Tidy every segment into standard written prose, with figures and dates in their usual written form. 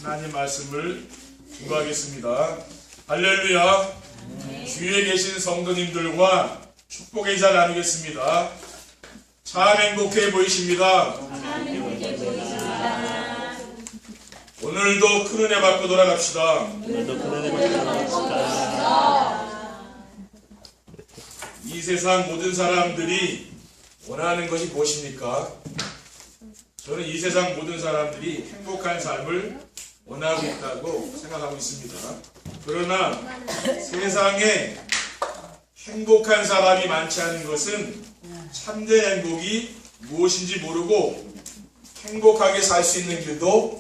하나님 말씀을 증거하겠습니다. 할렐루야. 주위에 계신 성도님들과 축복의 인사 나누겠습니다. 참 행복해 보이십니다. 오늘도 큰 은혜 받고 돌아갑시다. 이 세상 모든 사람들이 원하는 것이 무엇입니까? 저는 이 세상 모든 사람들이 행복한 삶을 원하고 있다고 생각하고 있습니다. 그러나 세상에 행복한 사람이 많지 않은 것은 참된 행복이 무엇인지 모르고 행복하게 살 수 있는 길도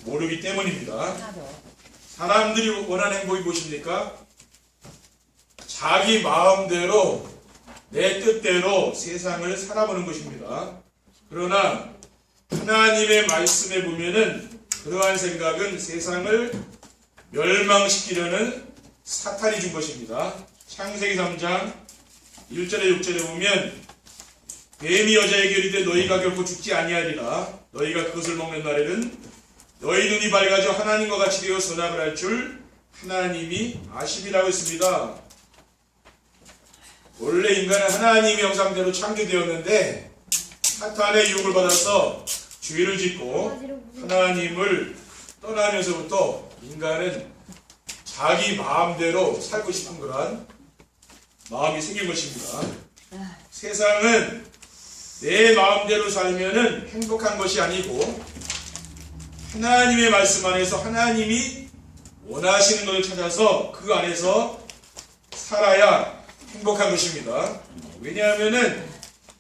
모르기 때문입니다. 사람들이 원하는 행복이 무엇입니까? 자기 마음대로 내 뜻대로 세상을 살아보는 것입니다. 그러나 하나님의 말씀에 보면은 그러한 생각은 세상을 멸망시키려는 사탄이 준 것입니다. 창세기 3장 1절에 6절에 보면 뱀이 여자에게 이르되 너희가 결코 죽지 아니하리라. 너희가 그것을 먹는 날에는 너희 눈이 밝아져 하나님과 같이 되어 선악을 할 줄 하나님이 아심이라고 했습니다. 원래 인간은 하나님의 형상대로 창조되었는데 사탄의 유혹을 받아서 죄를 짓고 하나님을 떠나면서부터 인간은 자기 마음대로 살고 싶은 그런 마음이 생긴 것입니다. 세상은 내 마음대로 살면은 행복한 것이 아니고 하나님의 말씀 안에서 하나님이 원하시는 것을 찾아서 그 안에서 살아야 행복한 것입니다. 왜냐하면은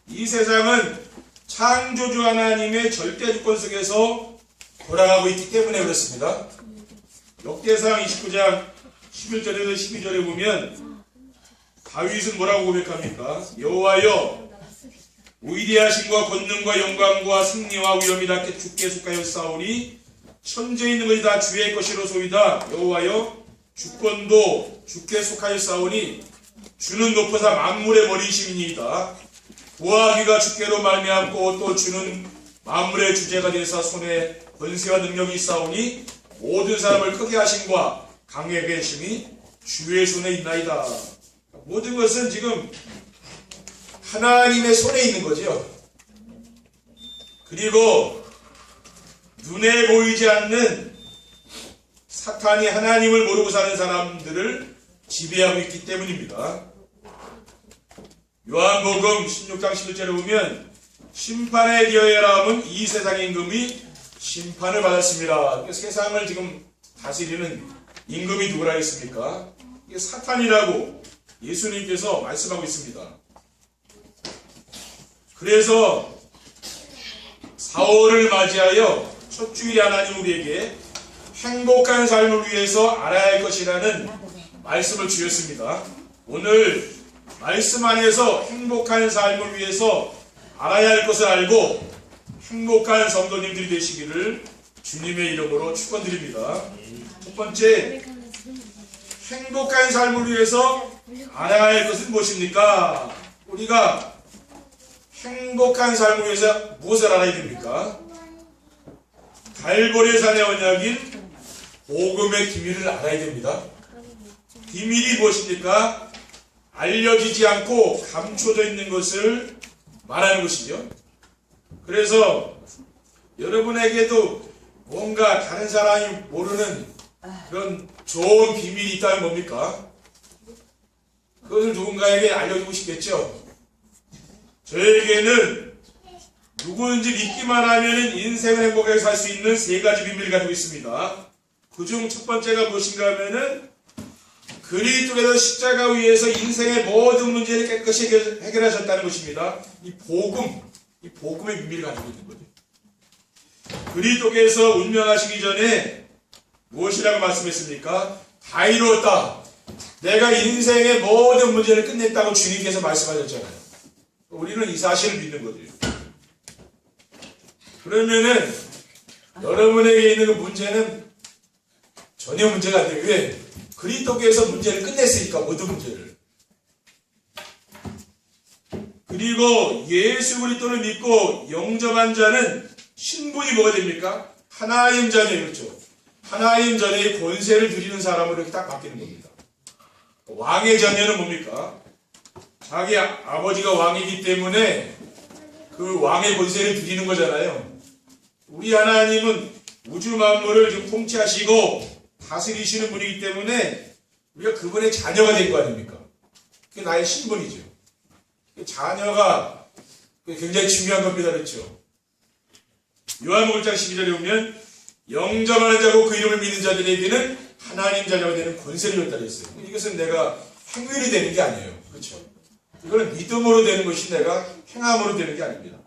이 세상은 창조주 하나님의 절대 주권 속에서 돌아가고 있기 때문에 그렇습니다. 역대상 29장 11절에서 12절에 보면 다윗은 뭐라고 고백합니까? 여호와여 위대하심과 권능과 영광과 승리와 위엄이 다 주께 속하였사오니 천지에 있는 것이 다 주의 것이로소이다. 여호와여 주권도 주께 속하였사오니 주는 높으사 만물의 머리이심이니이다. 보아하기가 주께로 말미암고 또 주는 만물의 주제가 되사 손에 권세와 능력이 있사오니 모든 사람을 크게 하심과 강하게 하심이 주의 손에 있나이다. 모든 것은 지금 하나님의 손에 있는 거죠. 그리고 눈에 보이지 않는 사탄이 하나님을 모르고 사는 사람들을 지배하고 있기 때문입니다. 요한복음 16장 11절에 보면 심판에 기어해라 함은 이 세상의 임금이 심판을 받았습니다. 세상을 지금 다스리는 임금이 누구라 했습니까? 이게 사탄이라고 예수님께서 말씀하고 있습니다. 그래서 사월을 맞이하여 첫 주일에 하나님 우리에게 행복한 삶을 위해서 알아야 할 것이라는 말씀을 주셨습니다. 오늘 말씀 안에서 행복한 삶을 위해서 알아야 할 것을 알고 행복한 성도님들이 되시기를 주님의 이름으로 축원드립니다. 첫 번째, 행복한 삶을 위해서 알아야 할 것은 무엇입니까? 우리가 행복한 삶을 위해서 무엇을 알아야 됩니까? 갈보리 산의 언약인 복음의 비밀을 알아야 됩니다. 비밀이 무엇입니까? 알려지지 않고 감춰져 있는 것을 말하는 것이죠. 그래서 여러분에게도 뭔가 다른 사람이 모르는 그런 좋은 비밀이 있다면 뭡니까? 그것을 누군가에게 알려주고 싶겠죠. 저에게는 누구든지 믿기만 하면 인생을 행복하게 살 수 있는 세 가지 비밀을 가지고 있습니다. 그중 첫 번째가 무엇인가 하면은 그리스도께서 십자가 위에서 인생의 모든 문제를 깨끗이 해결하셨다는 것입니다. 이 복음의 비밀을 가지고 있는 거죠. 그리스도께서 운명하시기 전에 무엇이라고 말씀했습니까? 다 이루었다. 내가 인생의 모든 문제를 끝냈다고 주님께서 말씀하셨잖아요. 우리는 이 사실을 믿는 거죠. 그러면은 여러분에게 있는 그 문제는 전혀 문제가 안 돼요. 왜? 그리스도께서 문제를 끝냈으니까 모든 문제를. 그리고 예수 그리스도를 믿고 영접한 자는 신분이 뭐가 됩니까? 하나님 자녀예요. 그렇죠? 하나님 전에 권세를 드리는 사람으로 이렇게 딱 바뀌는 겁니다. 왕의 자녀는 뭡니까? 자기 아버지가 왕이기 때문에 그 왕의 권세를 드리는 거잖아요. 우리 하나님은 우주 만물을 지금 통치하시고 다스리시는 분이기 때문에 우리가 그분의 자녀가 된 거 아닙니까? 그게 나의 신분이죠. 자녀가 굉장히 중요한 겁니다. 그렇죠? 요한복음 1장 12절에 보면 영접하는 자고 그 이름을 믿는 자들에게는 하나님 자녀가 되는 권세를 줬다 그랬어요. 이것은 내가 행위로 되는 게 아니에요. 그렇죠? 이거는 믿음으로 되는 것이 내가 행함으로 되는 게 아닙니다.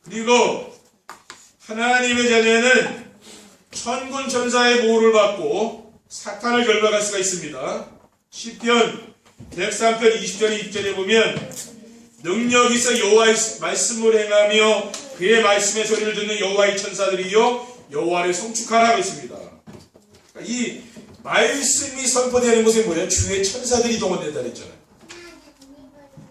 그리고 하나님의 자녀는 천군 천사의 보호를 받고 사탄을 결박할 수가 있습니다. 시편 103편 20절 2절에 보면 능력 있어 여호와의 말씀을 행하며 그의 말씀의 소리를 듣는 여호와의 천사들이요 여호와를 송축하라고 했습니다. 그러니까 이 말씀이 선포되는 곳에 뭐예요? 주의 천사들이 동원된다 그랬잖아요.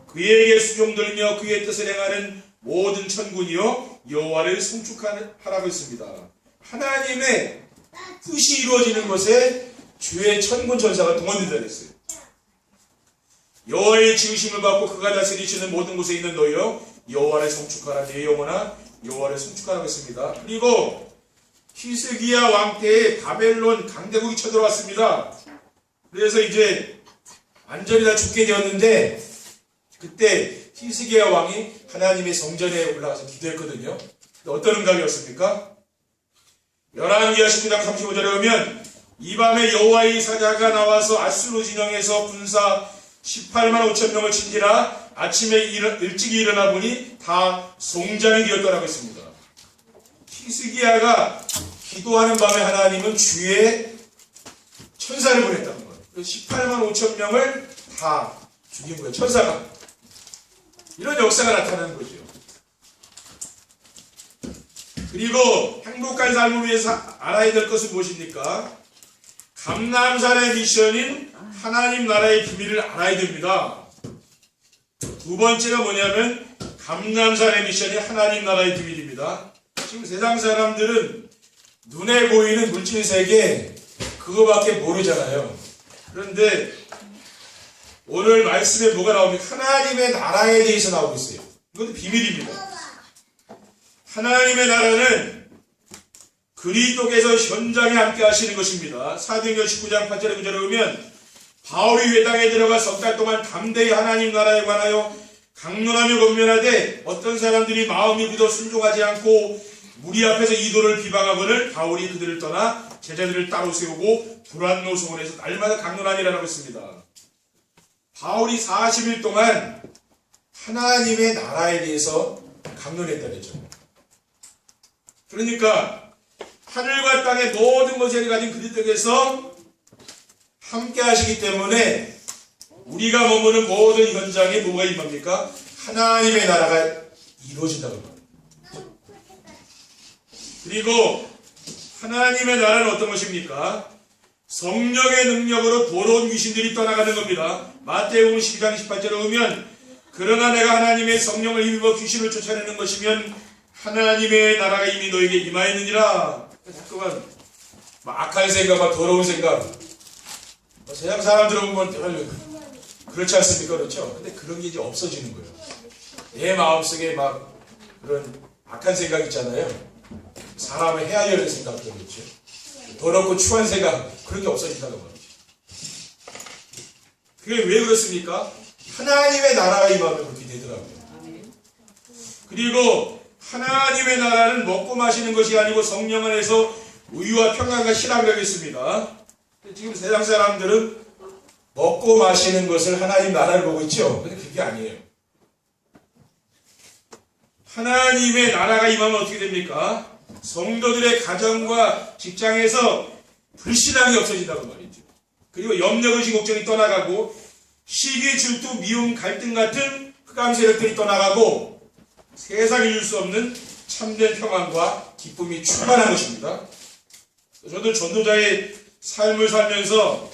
그에게 수종들며 그의 뜻을 행하는 모든 천군이요 여호와를 송축하라고 했습니다. 하나님의 뜻이 이루어지는 것에 주의 천군 천사가 동원된다 그랬어요. 여호와의 지으심을 받고 그가 다스리시는 모든 곳에 있는 너희여 여호와를 송축하라. 내 영혼아 여호와를 송축하라고 했습니다. 그리고 히스기야 왕 때에 바벨론 강대국이 쳐들어왔습니다. 그래서 이제 완전히 다 죽게 되었는데 그때 히스기야 왕이 하나님의 성전에 올라가서 기도했거든요. 어떤 응답이었습니까? 열왕기하 19장 35절에 보면 이 밤에 여호와의 사자가 나와서 아수르 진영에서 군사 18만 5천 명을 친지라 아침에 일찍이 일어나 보니 다 송장이 되었더라고 했습니다. 히스기야가 기도하는 밤에 하나님은 주의 천사를 보냈다는 거예요. 18만 5천 명을 다 죽인 거예요. 천사가. 이런 역사가 나타나는 거죠. 그리고 행복한 삶을 위해서 알아야 될 것은 무엇입니까? 감람산의 미션인 하나님 나라의 비밀을 알아야 됩니다. 두 번째가 뭐냐면 감람산의 미션이 하나님 나라의 비밀입니다. 지금 세상 사람들은 눈에 보이는 물질 세계 그거밖에 모르잖아요. 그런데 오늘 말씀에 뭐가 나옵니까? 하나님의 나라에 대해서 나오고 있어요. 이것도 비밀입니다. 하나님의 나라는 그리스도께서 현장에 함께 하시는 것입니다. 사도행전 19장 8절에 9절에 보면 바울이 회당에 들어가 석 달 동안 담대히 하나님 나라에 관하여 강론하며 권면하되 어떤 사람들이 마음이 굳어 순종하지 않고 무리 앞에서 이도를 비방하거늘 바울이 그들을 떠나 제자들을 따로 세우고 불안노 소원에서 날마다 강론하니라고 했습니다. 바울이 40일 동안 하나님의 나라에 대해서 강론했다 그랬죠. 그러니까 하늘과 땅의 모든 것을 가진 그리스도께서 함께 하시기 때문에 우리가 머무는 모든 현장에 뭐가 임합니까? 하나님의 나라가 이루어진다고 합니다. 그리고 하나님의 나라는 어떤 것입니까? 성령의 능력으로 더러운 귀신들이 떠나가는 겁니다. 마태복음 12장 28절에 보면 그러나 내가 하나님의 성령을 힘입어 귀신을 쫓아내는 것이면 하나님의 나라가 이미 너에게 임하였느니라. 자꾸만 악한 생각, 더러운 생각 세상 사람들은 보면 그렇지 않습니까? 그렇죠? 근데 그런 게 이제 없어지는 거예요. 내 마음속에 막 그런 악한 생각 있잖아요. 사람을 해하려는 생각도 그렇죠. 더럽고 추한 생각 그런 게 없어진다는 말이죠. 그게 왜 그렇습니까? 하나님의 나라가 임하면 그렇게 되더라고요. 그리고 하나님의 나라는 먹고 마시는 것이 아니고 성령 안에서 의와 평안과 신앙이라고 했습니다. 지금 세상 사람들은 먹고 마시는 것을 하나님 나라를 보고 있죠. 근데 그게 아니에요. 하나님의 나라가 임하면 어떻게 됩니까? 성도들의 가정과 직장에서 불신앙이 없어진다고 말이죠. 그리고 염려의식 걱정이 떠나가고 시기, 질투, 미움, 갈등 같은 흑암 세력들이 떠나가고 세상이 줄 수 없는 참된 평안과 기쁨이 충만한 것입니다. 저도 전도자의 삶을 살면서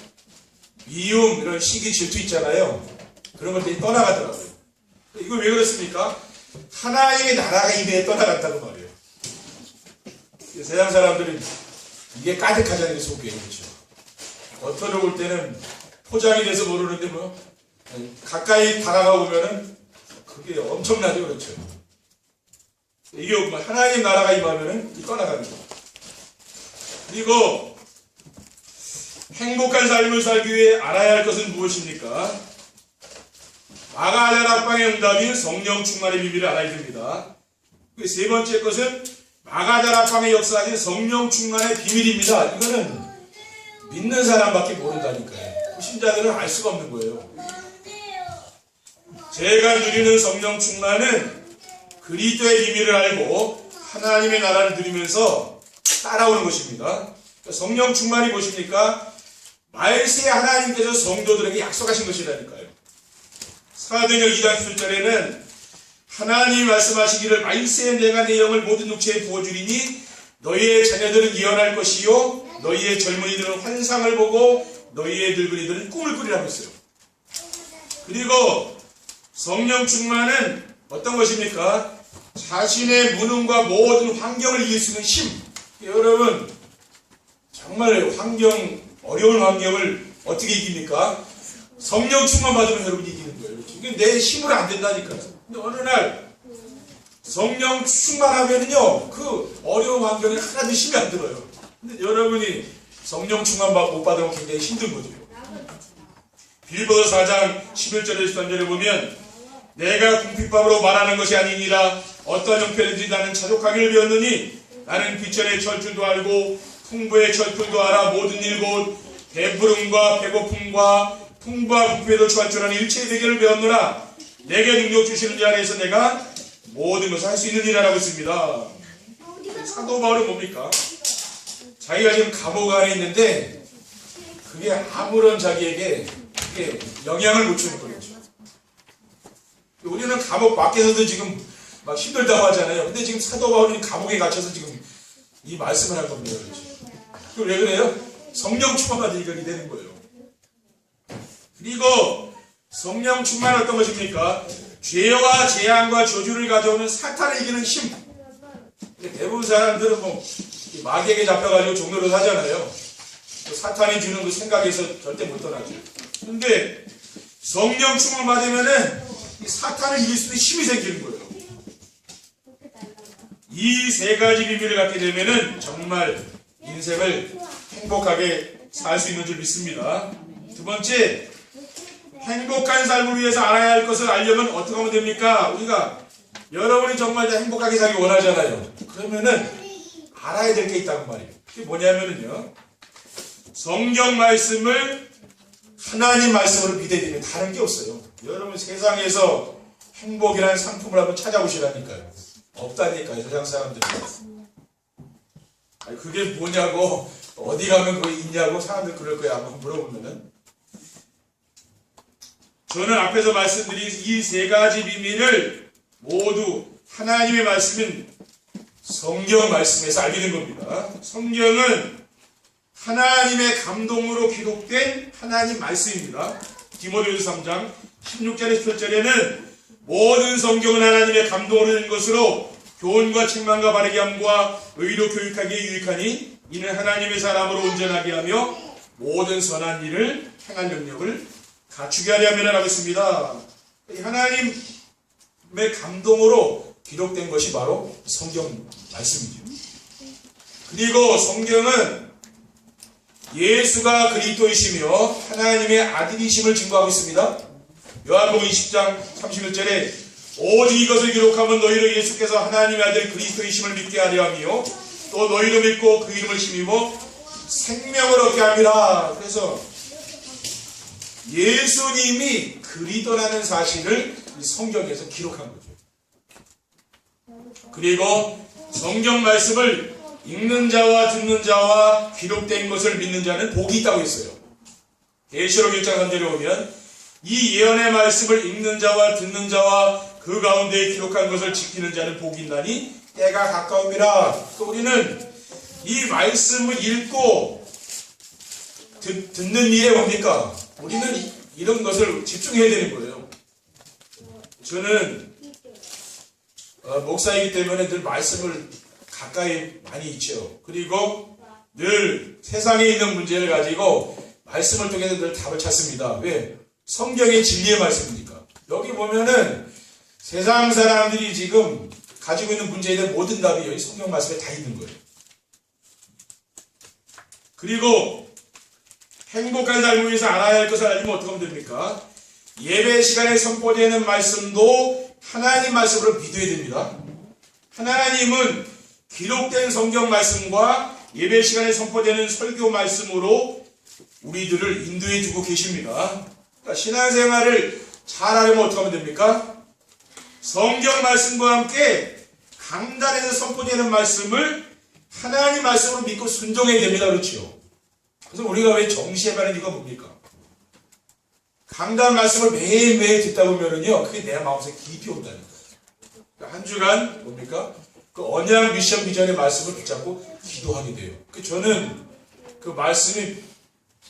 미움, 이런 시기, 질투 있잖아요. 그런 것들이 떠나가더라고요. 이거 왜 그렇습니까? 하나님의 나라가 임해 떠나갔다고 말이에요. 세상 사람들은 이게 가득하다는 게 속이에요. 그렇죠? 겉으로 볼 때는 포장이 돼서 모르는데 뭐 가까이 다가가 보면은 그게 엄청나죠. 그렇죠? 이게 뭐 하나님 나라가 임하면은 떠나가는 거예요. 그리고 행복한 삶을 살기 위해 알아야 할 것은 무엇입니까? 마가다락방의 응답인 성령 충만의 비밀을 알아야 됩니다. 세 번째 것은 마가다락방의 역사인 성령 충만의 비밀입니다. 이거는 믿는 사람밖에 모른다니까요. 신자들은 알 수가 없는 거예요. 제가 누리는 성령 충만은 그리스도의 비밀을 알고 하나님의 나라를 누리면서 따라오는 것입니다. 성령 충만이 무엇입니까? 말세에 하나님께서 성도들에게 약속하신 것이라니까요. 사도행전 2장 7절에는 하나님이 말씀하시기를 말세에 내가 내 영을 모든 육체에 부어주리니 너희의 자녀들은 예언할 것이요 너희의 젊은이들은 환상을 보고 너희의 늙은이들은 꿈을 꾸리라고 했어요. 그리고 성령 충만은 어떤 것입니까? 자신의 무능과 모든 환경을 이길 수 있는 힘. 여러분 정말 어려운 환경을 어떻게 이깁니까? 성령 충만 받으면 여러분이 이기는 거예요. 이게 내 힘으로 안 된다니까요. 근데 어느 날 성령 충만하면은요 그 어려운 환경에 하나도 힘이 안 들어요. 근데 여러분이 성령 충만 못 받으면 굉장히 힘든 거죠. 빌보서 4장 11절에 13절에 보면 내가 궁핍함으로 말하는 것이 아니니라 어떠한 형편인지 나는 자족하기를 배웠느니 나는 비천의 철줄도 알고 풍부의 철풀도 알아 모든 일곧 배부름과 배고픔과 풍부한 부패도 처할 줄 아는 일체의 대결을 배웠노라 내게 능력 주시는 자 안에서 내가 모든 것을 할 수 있느니라 라고 했습니다. 사도 바울은 뭡니까? 자기가 지금 감옥 안에 있는데 그게 아무런 자기에게 그게 영향을 못 주는 거죠. 우리는 감옥 밖에서도 지금 막 힘들다고 하잖아요. 근데 지금 사도 바울은 감옥에 갇혀서 지금 이 말씀을 할 겁니다. 그렇죠? 왜 그래요? 성령 충만받은 이격이 되는 거예요. 그리고 성령 충만은 어떤 것입니까? 죄와 재앙과 저주를 가져오는 사탄을 이기는 힘. 대부분 사람들은 뭐 마귀에게 잡혀가지고 종로로 사잖아요. 사탄이 주는 그 생각에서 절대 못 떠나죠. 근데 성령 충만 받으면은 이 사탄을 이길 수 있는 힘이 생기는 거예요. 이 세 가지 비밀을 갖게 되면은 정말 인생을 행복하게 살 수 있는 줄 믿습니다. 두 번째, 행복한 삶을 위해서 알아야 할 것을 알려면 어떻게 하면 됩니까? 우리가 여러분이 정말 다 행복하게 살기 원하잖아요. 그러면은 알아야 될 게 있다고 말이에요. 그게 뭐냐면은요, 성경 말씀을 하나님 말씀으로 비대면 다른 게 없어요. 여러분 세상에서 행복이라는 상품을 한번 찾아보시라니까요. 없다니까요, 세상 사람들은. 아니, 그게 뭐냐고, 어디 가면 그거 있냐고 사람들 그럴 거야. 한번 물어보면은. 저는 앞에서 말씀드린 이 세 가지 비밀을 모두 하나님의 말씀인 성경 말씀에서 알게 된 겁니다. 성경은 하나님의 감동으로 기록된 하나님 말씀입니다. 디모데후서 3장 16절에 17절에는 모든 성경은 하나님의 감동으로 된 것으로 교훈과 책망과 바르게 함과 의로 교육하기에 유익하니 이는 하나님의 사람으로 온전하게 하며 모든 선한 일을 행할 능력을 갖추게 하려 함이라고 했습니다. 하나님의 감동으로 기록된 것이 바로 성경 말씀이죠. 그리고 성경은 예수가 그리스도이시며 하나님의 아들이심을 증거하고 있습니다. 요한복음 20장 31절에 오직 이것을 기록하면 너희로 예수께서 하나님의 아들 그리스도이심을 믿게 하려 하며 또 너희로 믿고 그 이름을 힘입어 생명을 얻게 함이라. 그래서 예수님이 그리스도라는 사실을 성경에서 기록한 거죠. 그리고 성경 말씀을 읽는 자와 듣는 자와 기록된 것을 믿는 자는 복이 있다고 했어요. 계시록 1장 3절에 보면 이 예언의 말씀을 읽는 자와 듣는 자와 그 가운데 기록한 것을 지키는 자는 복이 있나니 때가 가까움이라. 우리는 이 말씀을 읽고 듣는 일에 뭡니까? 우리는 이런 것을 집중해야 되는 거예요. 저는 목사이기 때문에 늘 말씀을 가까이 많이 있죠. 그리고 늘 세상에 있는 문제를 가지고 말씀을 통해서 늘 답을 찾습니다. 왜? 성경의 진리의 말씀이니까. 여기 보면은 세상 사람들이 지금 가지고 있는 문제에 대한 모든 답이 여기 성경 말씀에 다 있는 거예요. 그리고 행복한 삶을 위해서 알아야 할 것을 알면 어떻게 하면 됩니까? 예배 시간에 선포되는 말씀도 하나님 말씀으로 믿어야 됩니다. 하나님은 기록된 성경 말씀과 예배 시간에 선포되는 설교 말씀으로 우리들을 인도해 주고 계십니다. 그러니까 신앙생활을 잘 하려면 어떻게 하면 됩니까? 성경 말씀과 함께 강단에서 선포되는 말씀을 하나님 말씀으로 믿고 순종해야 됩니다. 그렇죠? 그래서 우리가 왜 정시예배하는 이유가 뭡니까? 강단 말씀을 매일매일 듣다 보면은요, 그게 내 마음속에 깊이 온다니까. 그러니까 한 주간 뭡니까? 그 언약 미션 비전의 말씀을 붙잡고 기도하게 돼요. 저는 그 말씀이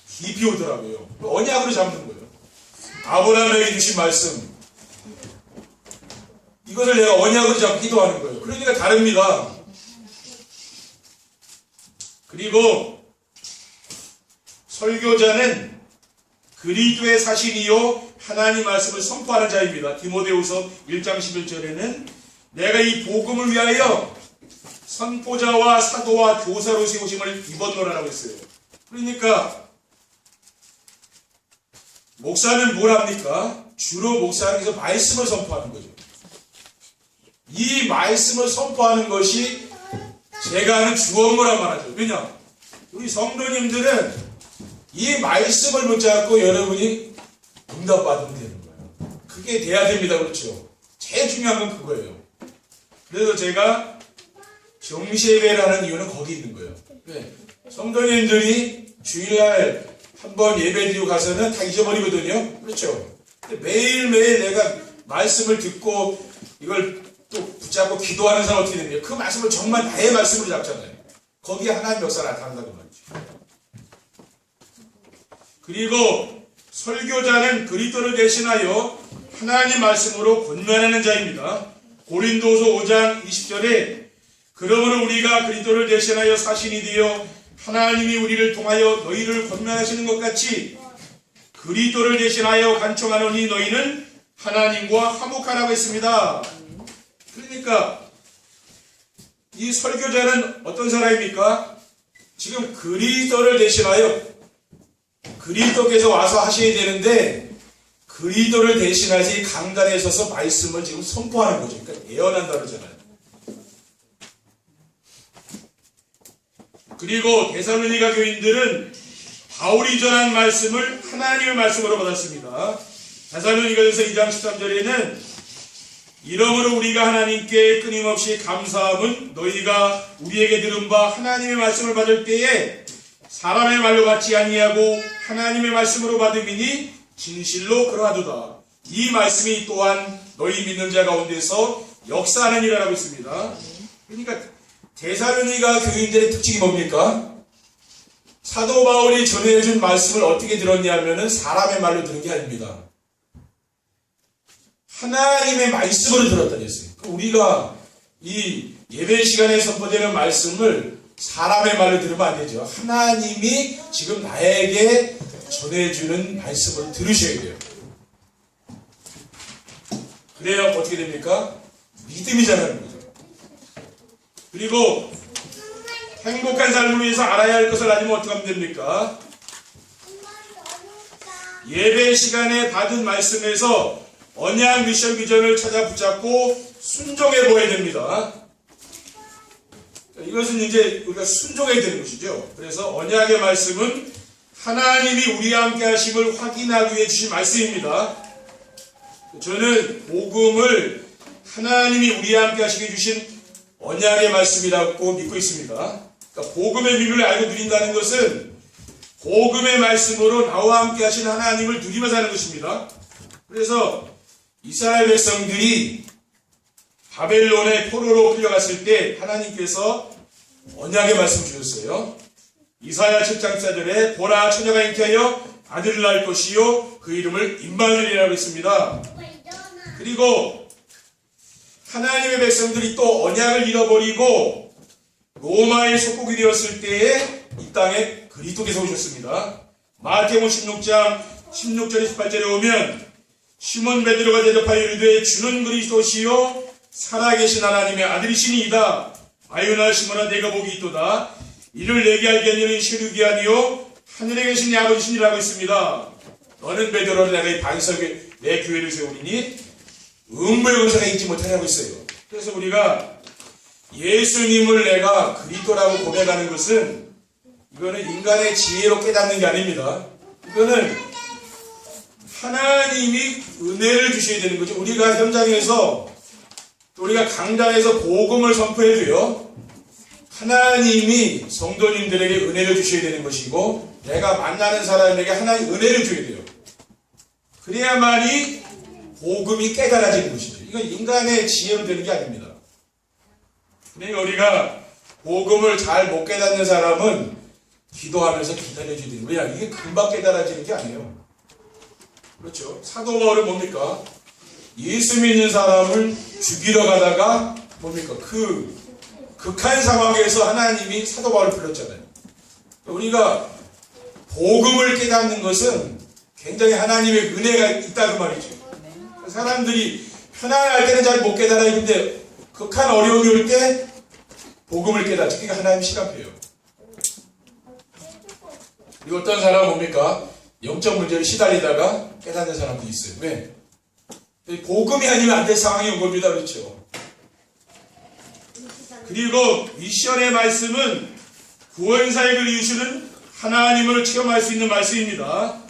깊이 오더라고요. 언약으로 잡는 거예요. 아브라함에게 주신 말씀, 이것을 내가 언약으로 잡고 기도하는 거예요. 그러니까 다릅니다. 그리고 설교자는 그리스도의 사신이요 하나님 말씀을 선포하는 자입니다. 디모데후서 1장 11절에는 내가 이 복음을 위하여 선포자와 사도와 교사로 세우심을 입었노라라고 했어요. 그러니까 목사는 뭘 합니까? 주로 목사님께서 말씀을 선포하는 거죠. 이 말씀을 선포하는 것이 제가 하는 주 업무란 말이죠. 왜냐? 우리 성도님들은 이 말씀을 붙잡고 여러분이 응답받으면 되는 거예요. 그게 돼야 됩니다. 그렇죠? 제일 중요한 건 그거예요. 그래서 제가 정시예배를 하는 이유는 거기 있는 거예요. 네. 성도님들이 주일날 한번 예배드리고 가서는 다 잊어버리거든요. 그렇죠? 매일매일 내가 말씀을 듣고 이걸 또 붙잡고 기도하는 사람 어떻게 됩니까? 그 말씀을 정말 나의 말씀으로 잡잖아요. 거기에 하나님 역사가 나타난다고 말이죠. 그리고 설교자는 그리스도를 대신하여 하나님 말씀으로 권면하는 자입니다. 고린도서 5장 20절에 그러므로 우리가 그리스도를 대신하여 사신이 되어 하나님이 우리를 통하여 너희를 권면하시는 것 같이 그리스도를 대신하여 간청하노니 너희는 하나님과 화목하라고 했습니다. 그러니까 이 설교자는 어떤 사람입니까? 지금 그리스도를 대신하여 그리스도께서 와서 하셔야 되는데 그리스도를 대신하지 강단에 서서 말씀을 지금 선포하는 거죠. 그러니까 예언한다 그러잖아요. 그리고 데살로니가 교인들은 바울이 전한 말씀을 하나님의 말씀으로 받았습니다. 데살로니가전서 2장 13절에는 이러므로 우리가 하나님께 끊임없이 감사함은 너희가 우리에게 들은 바 하나님의 말씀을 받을 때에 사람의 말로 받지 아니하고 하나님의 말씀으로 받음이니 진실로 그러하도다. 이 말씀이 또한 너희 믿는 자 가운데서 역사하는 일이라고 했습니다. 그러니까 데살로니가 교인들의 특징이 뭡니까? 사도 바울이 전해준 말씀을 어떻게 들었냐 하면은 사람의 말로 들은 게 아닙니다. 하나님의 말씀으로 들었다고 했어요. 우리가 이 예배 시간에 선포되는 말씀을 사람의 말로 들으면 안 되죠. 하나님이 지금 나에게 전해주는 말씀을 들으셔야 돼요. 그래야 어떻게 됩니까? 믿음이 자라는 거죠. 그리고 행복한 삶을 위해서 알아야 할 것을 알면 어떻게 하면 됩니까? 예배 시간에 받은 말씀에서 언약 미션 비전을 찾아 붙잡고 순종해 보아야 됩니다. 이것은 이제 우리가 순종해야 되는 것이죠. 그래서 언약의 말씀은 하나님이 우리와 함께 하심을 확인하기 위해 주신 말씀입니다. 저는 복음을 하나님이 우리와 함께 하시게 주신 언약의 말씀이라고 믿고 있습니다. 그러니까 복음의 비밀을 알고 누린다는 것은 복음의 말씀으로 나와 함께 하신 하나님을 누리면서 하는 것입니다. 그래서 이스라엘 백성들이 바벨론의 포로로 끌려갔을 때 하나님께서 언약의 말씀을 주셨어요. 이사야 7장 4절에 보라 처녀가 잉태하여 아들을 낳을 것이요 그 이름을 임마누엘이라고 했습니다. 그리고 하나님의 백성들이 또 언약을 잃어버리고 로마의 속국이 되었을 때에 이 땅에 그리스도께서 오셨습니다. 마태복음 16장 16절 18절에 오면 시몬 베드로가 대답하여 이르되 주는 그리스도시요 살아계신 하나님의 아들이시니이다. 아유나 시몬아 내가 복이 있도다. 이를 내게 알게 한 이는 세력이 아니요 하늘에 계신 내 아버지시니라고 했습니다. 너는 베드로를 내가 이 반석에 내 교회를 세우리니 음부의 권세가 있지 못하냐고 했어요. 그래서 우리가 예수님을 내가 그리스도라고 고백하는 것은 이거는 인간의 지혜로 깨닫는 게 아닙니다. 이거는 하나님이 은혜를 주셔야 되는 거죠. 우리가 현장에서 또 우리가 강단에서 복음을 선포해도요, 하나님이 성도님들에게 은혜를 주셔야 되는 것이고 내가 만나는 사람에게 하나님 은혜를 줘야 돼요. 그래야만이 복음이 깨달아지는 것이죠. 이건 인간의 지혜로 되는 게 아닙니다. 그러니까 우리가 복음을 잘 못 깨닫는 사람은 기도하면서 기다려줘야 돼요. 왜냐? 이게 금방 깨달아지는 게 아니에요. 그렇죠? 사도 바울은 뭡니까? 예수 믿는 사람을 죽이러 가다가 뭡니까? 그 극한 상황에서 하나님이 사도 바울을 불렀잖아요. 우리가 복음을 깨닫는 것은 굉장히 하나님의 은혜가 있다 그 말이죠. 사람들이 편안할 때는 잘 못 깨달아요. 근데 극한 어려움이 올 때 복음을 깨닫죠. 그러니까 하나님이 시간표예요. 그리고 어떤 사람은 뭡니까? 영적 문제를 시달리다가 깨닫는 사람도 있어요. 왜? 복음이 아니면 안 될 상황이 온 겁니다. 그렇죠? 그리고 미션의 말씀은 구원사역을 이루시는 하나님을 체험할 수 있는 말씀입니다.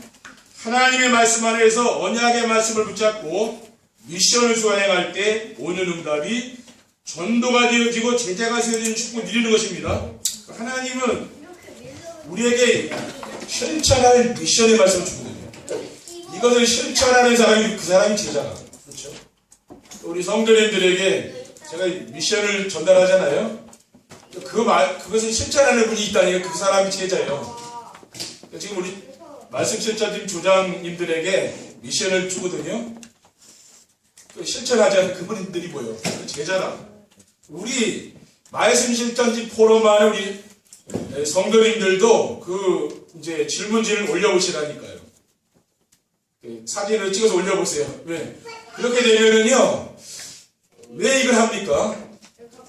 하나님의 말씀 안에서 언약의 말씀을 붙잡고 미션을 수행할 때 오는 응답이 전도가 되어지고 제자가 세워지는 축복을 누리는 것입니다. 하나님은 우리에게 실천할 미션의 말씀을 주거든요. 이것을 실천하는 사람이 그 사람이 제자가. 그렇죠? 우리 성도님들에게 제가 미션을 전달하잖아요. 그것을 실천하는 분이 있다니까 그 사람이 제자예요. 지금 우리 말씀 실천팀 조장님들에게 미션을 주거든요. 실천하지 않는 그분들이 뭐예요? 제자라. 우리 말씀 실천팀 포럼 안에 우리 성도님들도 그 이제 질문지를 올려보시라니까요. 사진을 찍어서 올려보세요. 왜? 그렇게 되면은요, 왜 이걸 합니까?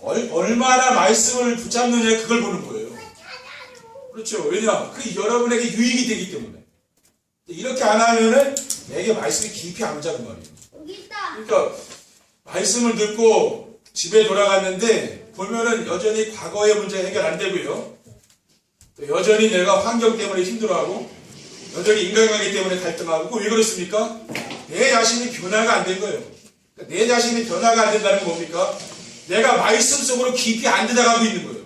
얼마나 말씀을 붙잡느냐 그걸 보는 거예요. 그렇죠. 왜냐? 그 여러분에게 유익이 되기 때문에. 이렇게 안 하면은 내게 말씀이 깊이 안 잡은 말이에요. 그러니까 말씀을 듣고 집에 돌아갔는데 보면은 여전히 과거의 문제 해결 안 되고요. 여전히 내가 환경 때문에 힘들어하고 여전히 인간관계 때문에 갈등하고 왜 그렇습니까? 내 자신이 변화가 안 된 거예요. 그러니까 내 자신이 변화가 안 된다는 건 뭡니까? 내가 말씀 속으로 깊이 안 들어가고 있는 거예요.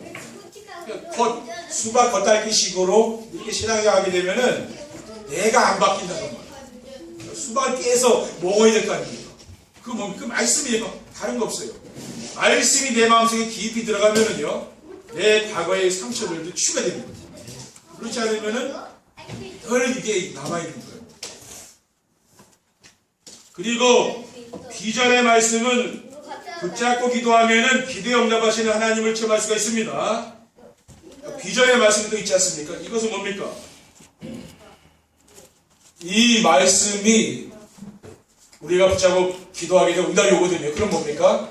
그러니까 수박 겉핥기 식으로 이렇게 신앙생활하게 되면은 내가 안 바뀐다는 거예요. 수박을 깨서 먹어야 될 거 아닙니까? 그 말씀이에요. 다른 거 없어요. 말씀이 내 마음속에 깊이 들어가면은요, 내 과거의 상처들도 치유가 되는 거예요. 그렇지 않으면은 늘 이게 남아있는 거예요. 그리고 비전의 말씀은 붙잡고 기도하면은 기도에 응답하시는 하나님을 체험할 수가 있습니다. 비전의 말씀도 있지 않습니까? 이것은 뭡니까? 이 말씀이 우리가 붙잡고 기도하게 되면 응답이 오거든요. 그럼 뭡니까?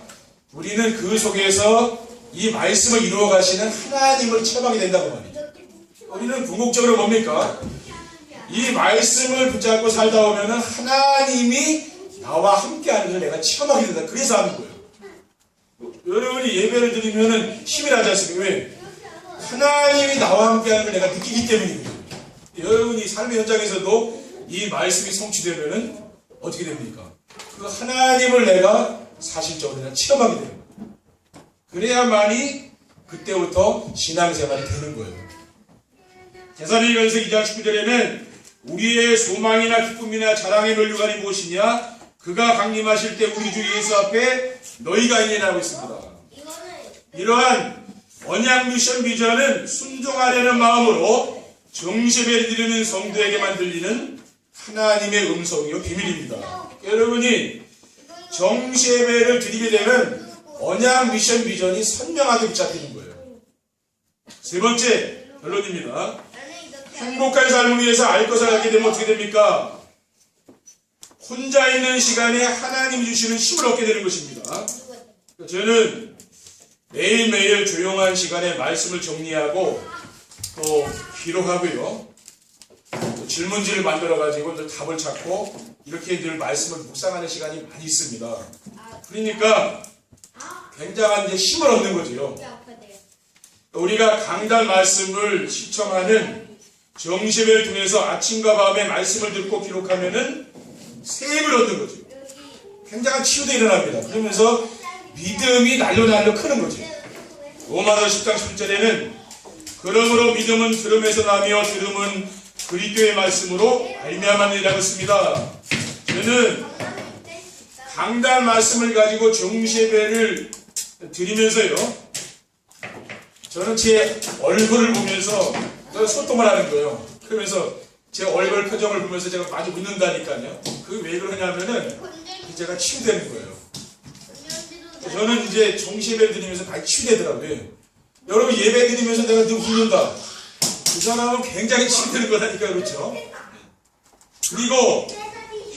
우리는 그 속에서 이 말씀을 이루어 가시는 하나님을 체험하게 된다고 말이죠. 우리는 궁극적으로 뭡니까? 이 말씀을 붙잡고 살다 보면은 하나님이 나와 함께하는 것을 내가 체험하게 된다. 그래서 하는 거예요. 여러분이 예배를 드리면은 힘이 나지 않습니까? 왜? 하나님이 나와 함께하는 걸 내가 느끼기 때문입니다. 여러분이 삶의 현장에서도 이 말씀이 성취되면은 어떻게 됩니까? 그 하나님을 내가 사실적으로 내가 체험하게 되는 거예요. 그래야만이 그때부터 신앙생활이 되는 거예요. 데살로니가서 2장 19절에는 우리의 소망이나 기쁨이나 자랑의 면류관이 무엇이냐? 그가 강림하실 때 우리 주 예수 앞에 너희가 있느냐고 있습니다. 이러한 언약 미션 비전은 순종하려는 마음으로 정시배를 드리는 성도에게만 들리는 하나님의 음성이요 비밀입니다. 여러분이 정시배를 드리게 되면 언약 미션 비전이 선명하게 붙잡히는 거예요. 세 번째, 결론입니다. 행복한 삶을 위해서 알 것을 알게 되면 어떻게 됩니까? 혼자 있는 시간에 하나님이 주시는 힘을 얻게 되는 것입니다. 저는 매일매일 조용한 시간에 말씀을 정리하고 또 기록하고요. 또 질문지를 만들어가지고 늘 답을 찾고 이렇게 늘 말씀을 묵상하는 시간이 많이 있습니다. 그러니까 굉장한 이제 힘을 얻는 거죠. 우리가 강단 말씀을 시청하는 정시회를 통해서 아침과 밤에 말씀을 듣고 기록하면은 새 힘을 얻는 거죠. 굉장한 치유도 일어납니다. 그러면서 믿음이 날로 크는 거죠. 로마서 10장 11절에는 그러므로 믿음은 들음에서 나며 들음은 그리스도의 말씀으로 말미암았느니라고 했습니다. 저는 강단 말씀을 가지고 정시회를 드리면서요. 저는 제 얼굴을 보면서 소통을 하는 거예요. 그러면서 제 얼굴 표정을 보면서 제가 많이 웃는다니까요. 그게 왜 그러냐면은 제가 치유되는 거예요. 저는 이제 정시예배 드리면서 많이 치유되더라고요. 여러분 예배 드리면서 내가 늘 웃는다. 그 사람은 굉장히 치유되는 거다니까 그렇죠. 그리고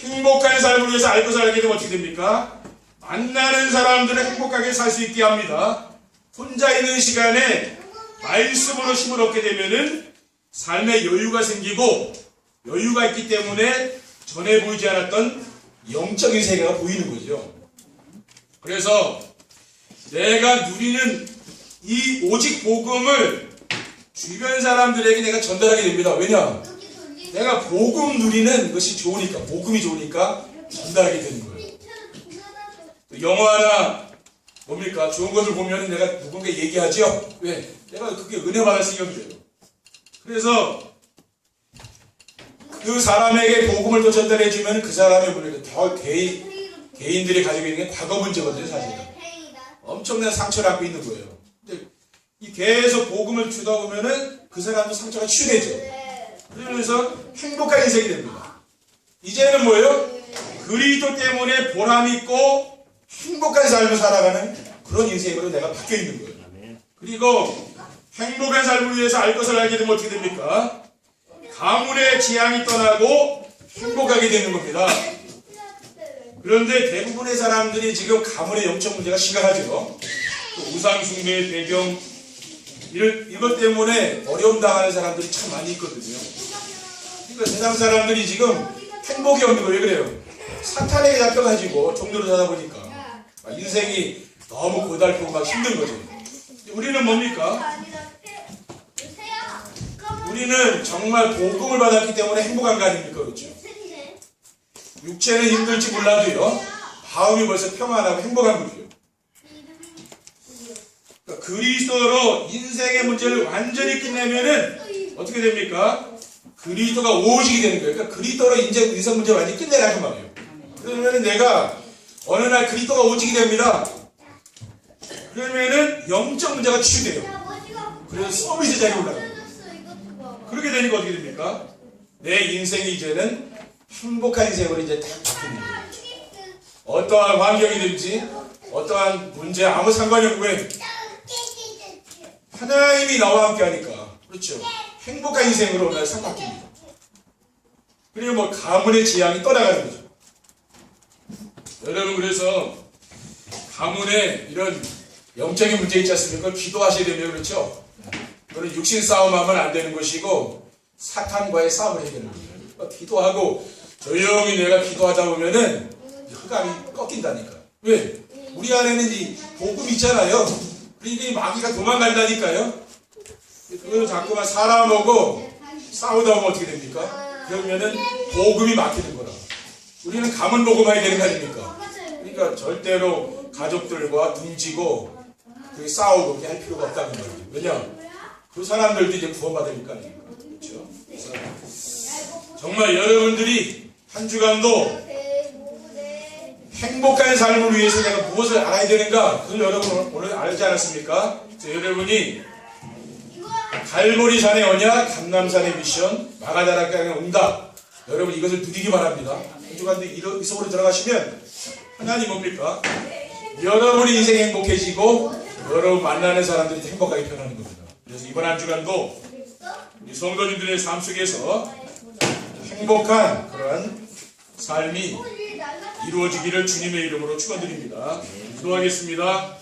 행복한 삶을 위해서 알 것을 알게 되면 어떻게 됩니까? 만나는 사람들을 행복하게 살 수 있게 합니다. 혼자 있는 시간에 말씀으로 힘을 얻게 되면은 삶에 여유가 생기고 여유가 있기 때문에 전에 보이지 않았던 영적인 세계가 보이는 거죠. 그래서 내가 누리는 이 오직 복음을 주변 사람들에게 내가 전달하게 됩니다. 왜냐? 내가 복음 누리는 것이 좋으니까, 복음이 좋으니까 전달하게 되는 거예요. 영화나 뭡니까? 좋은 것을 보면 내가 누군가 얘기하죠? 왜? 내가 그게 은혜 받았으니까 그래요. 그래서 그 사람에게 복음을 또 전달해주면 그 사람의 문제가 더 개인들이 가지고 있는 게 과거 문제거든요, 사실은. 엄청난 상처를 안고 있는 거예요. 근데 이 계속 복음을 주다 보면은 그 사람도 상처가 치유되죠. 그러면서 행복한 인생이 됩니다. 이제는 뭐예요? 그리스도 때문에 보람있고 행복한 삶을 살아가는 그런 인생으로 내가 바뀌어 있는 거예요. 그리고 행복한 삶을 위해서 알 것을 알게 되면 어떻게 됩니까? 가문의 지향이 떠나고 행복하게 되는 겁니다. 그런데 대부분의 사람들이 지금 가문의 영적 문제가 심각하죠. 우상숭배의 배경 이것 때문에 어려움 당하는 사람들이 참 많이 있거든요. 그러니까 세상 사람들이 지금 행복이 없는 거예요. 왜 그래요? 사탄에게 잡혀가지고 종로를 사다 보니까 인생이 너무 고달프고 막 힘든 거죠. 우리는 뭡니까? 우리는 정말 복음을 받았기 때문에 행복한 거 아닙니까? 그렇죠? 육체는 힘들지 몰라도요, 마음이 벌써 평안하고 행복한 거죠. 그러니까 그리스도로 인생의 문제를 완전히 끝내면은 어떻게 됩니까? 그리스도가 오직이 되는 거예요. 그러니까 그리스도로 인생 문제를 완전히 끝내라는 말이에요. 그러면은 내가 어느 날 그리스도가 오직이 됩니다. 그러면은 영적 문제가 치유돼요. 그래서 서비스 자리에 올라가요. 그렇게 되니까 어떻게 됩니까? 내 인생이 이제는 행복한 인생으로 이제 딱 바뀌는 거예요. 어떠한 환경이든지 어떠한 문제 아무 상관이 없고 하나님이 나와 함께 하니까 그렇죠. 행복한 인생으로 오늘 싹 바뀝니다. 그리고 뭐 가문의 지향이 떠나가는 거죠. 여러분 그래서 가문에 이런 영적인 문제 있지 않습니까? 기도하셔야 되면 그렇죠. 그런 육신 싸움하면 안 되는 것이고 사탄과의 싸움을 해야 되는 거예요. 기도하고 조용히 내가 기도하다 보면은 흑암이 꺾인다니까. 왜? 우리 안에는 이 복음이 있잖아요. 그러니까 이 마귀가 도망간다니까요. 그걸 자꾸만 사람하고 싸우다 보면 어떻게 됩니까? 그러면은 복음이 막히는 거라. 우리는 가문 복음해야 되는 거 아닙니까? 그러니까 절대로 가족들과 등지고 싸우고 그렇게 할 필요가 없다는 거예요. 왜냐? 그 사람들도 이제 구원받으니까. 그렇죠? 그래서 정말 여러분들이 한 주간도 행복한 삶을 위해서 내가 무엇을 알아야 되는가? 그걸 여러분 오늘 알지 않았습니까? 여러분이 갈보리 산의 언약, 감남산의 미션, 마가다락강의 응답, 여러분 이것을 누리기 바랍니다. 한 주간도 이 속으로 들어가시면 하나님 뭡니까? 여러분이 인생이 행복해지고 여러분 만나는 사람들이 행복하게 변하는 겁니다. 그래서 이번 한 주간도 우리 성도님들의 삶 속에서 행복한 그러한 삶이 이루어지기를 주님의 이름으로 축원드립니다. 기도하겠습니다.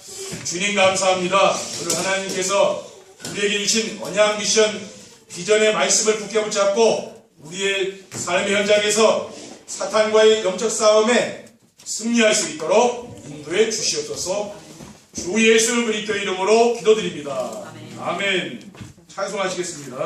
주님 감사합니다. 오늘 하나님께서 우리에게 주신 언약 미션 비전의 말씀을 굳게 붙잡고 우리의 삶의 현장에서 사탄과의 영적 싸움에 승리할 수 있도록 인도해 주시옵소서. 주 예수 그리스도 이름으로 기도드립니다. 아멘. 찬송하시겠습니다.